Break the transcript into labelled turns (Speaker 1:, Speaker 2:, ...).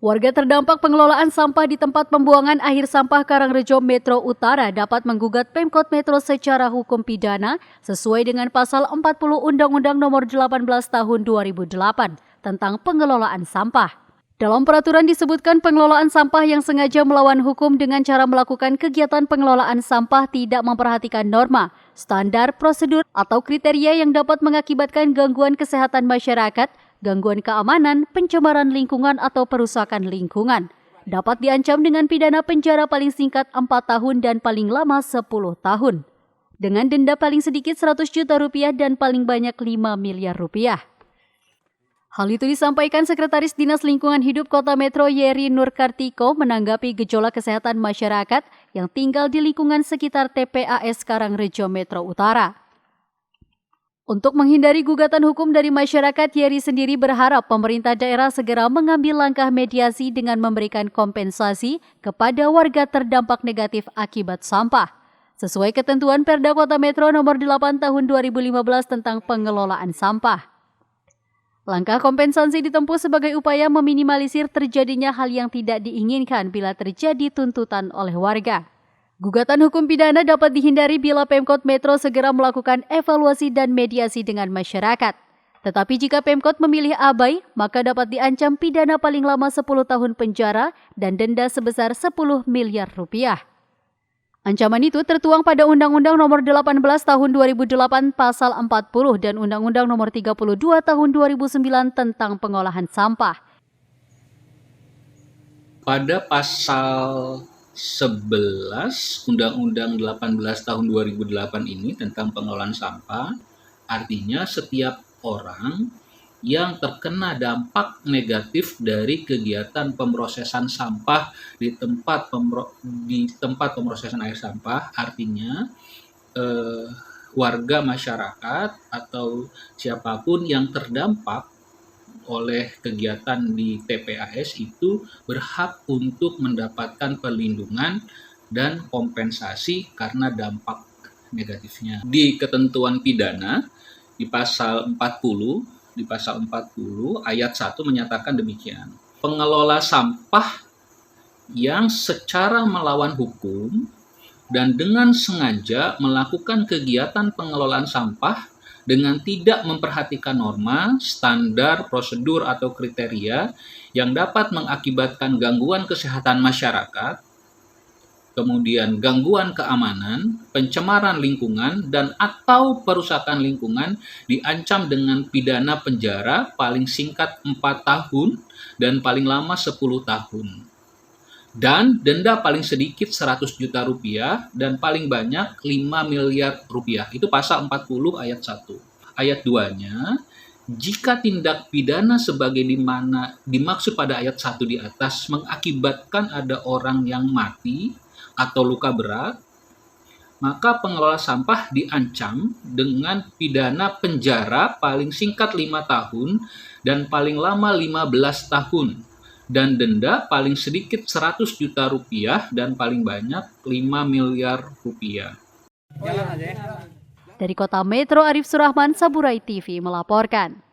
Speaker 1: Warga terdampak pengelolaan sampah di tempat pembuangan akhir sampah Karangrejo Metro Utara dapat menggugat Pemkot Metro secara hukum pidana sesuai dengan pasal 40 Undang-Undang Nomor 18 Tahun 2008 tentang pengelolaan sampah. Dalam peraturan disebutkan pengelolaan sampah yang sengaja melawan hukum dengan cara melakukan kegiatan pengelolaan sampah tidak memperhatikan norma, standar, prosedur, atau kriteria yang dapat mengakibatkan gangguan kesehatan masyarakat, gangguan keamanan, pencemaran lingkungan atau perusakan lingkungan. Dapat diancam dengan pidana penjara paling singkat 4 tahun dan paling lama 10 tahun. Dengan denda paling sedikit 100 juta rupiah dan paling banyak 5 miliar rupiah. Hal itu disampaikan Sekretaris Dinas Lingkungan Hidup Kota Metro Yeri Nurkartiko menanggapi gejolak kesehatan masyarakat yang tinggal di lingkungan sekitar TPAS Karangrejo Metro Utara. Untuk menghindari gugatan hukum dari masyarakat, Yeri sendiri berharap pemerintah daerah segera mengambil langkah mediasi dengan memberikan kompensasi kepada warga terdampak negatif akibat sampah, sesuai ketentuan Perda Kota Metro Nomor 8 Tahun 2015 tentang pengelolaan sampah. Langkah kompensasi ditempuh sebagai upaya meminimalisir terjadinya hal yang tidak diinginkan bila terjadi tuntutan oleh warga. Gugatan hukum pidana dapat dihindari bila Pemkot Metro segera melakukan evaluasi dan mediasi dengan masyarakat. Tetapi jika Pemkot memilih abai, maka dapat diancam pidana paling lama 10 tahun penjara dan denda sebesar 10 miliar rupiah. Ancaman itu tertuang pada Undang-Undang Nomor 18 Tahun 2008 Pasal 40 dan Undang-Undang Nomor 32 Tahun 2009 tentang pengolahan sampah.
Speaker 2: Pada pasal 11 Undang-Undang 18 Tahun 2008 ini tentang pengelolaan sampah, artinya setiap orang yang terkena dampak negatif dari kegiatan pemrosesan sampah di tempat pemrosesan air sampah, artinya warga masyarakat atau siapapun yang terdampak oleh kegiatan di TPAS itu berhak untuk mendapatkan perlindungan dan kompensasi karena dampak negatifnya. Di ketentuan pidana di pasal 40 ayat 1 menyatakan demikian. Pengelola sampah yang secara melawan hukum dan dengan sengaja melakukan kegiatan pengelolaan sampah dengan tidak memperhatikan norma, standar, prosedur, atau kriteria yang dapat mengakibatkan gangguan kesehatan masyarakat, kemudian gangguan keamanan, pencemaran lingkungan, dan atau perusakan lingkungan diancam dengan pidana penjara paling singkat 4 tahun dan paling lama 10 tahun. Dan denda paling sedikit 100 juta rupiah dan paling banyak 5 miliar rupiah. Itu pasal 40 ayat 1. Ayat 2-nya, jika tindak pidana sebagai dimana dimaksud pada ayat 1 di atas mengakibatkan ada orang yang mati atau luka berat, maka pengelola sampah diancam dengan pidana penjara paling singkat 5 tahun dan paling lama 15 tahun dan denda paling sedikit 100 juta rupiah dan paling banyak 5 miliar rupiah.
Speaker 1: Dari Kota Metro, Arif Surahman, Saburai TV melaporkan.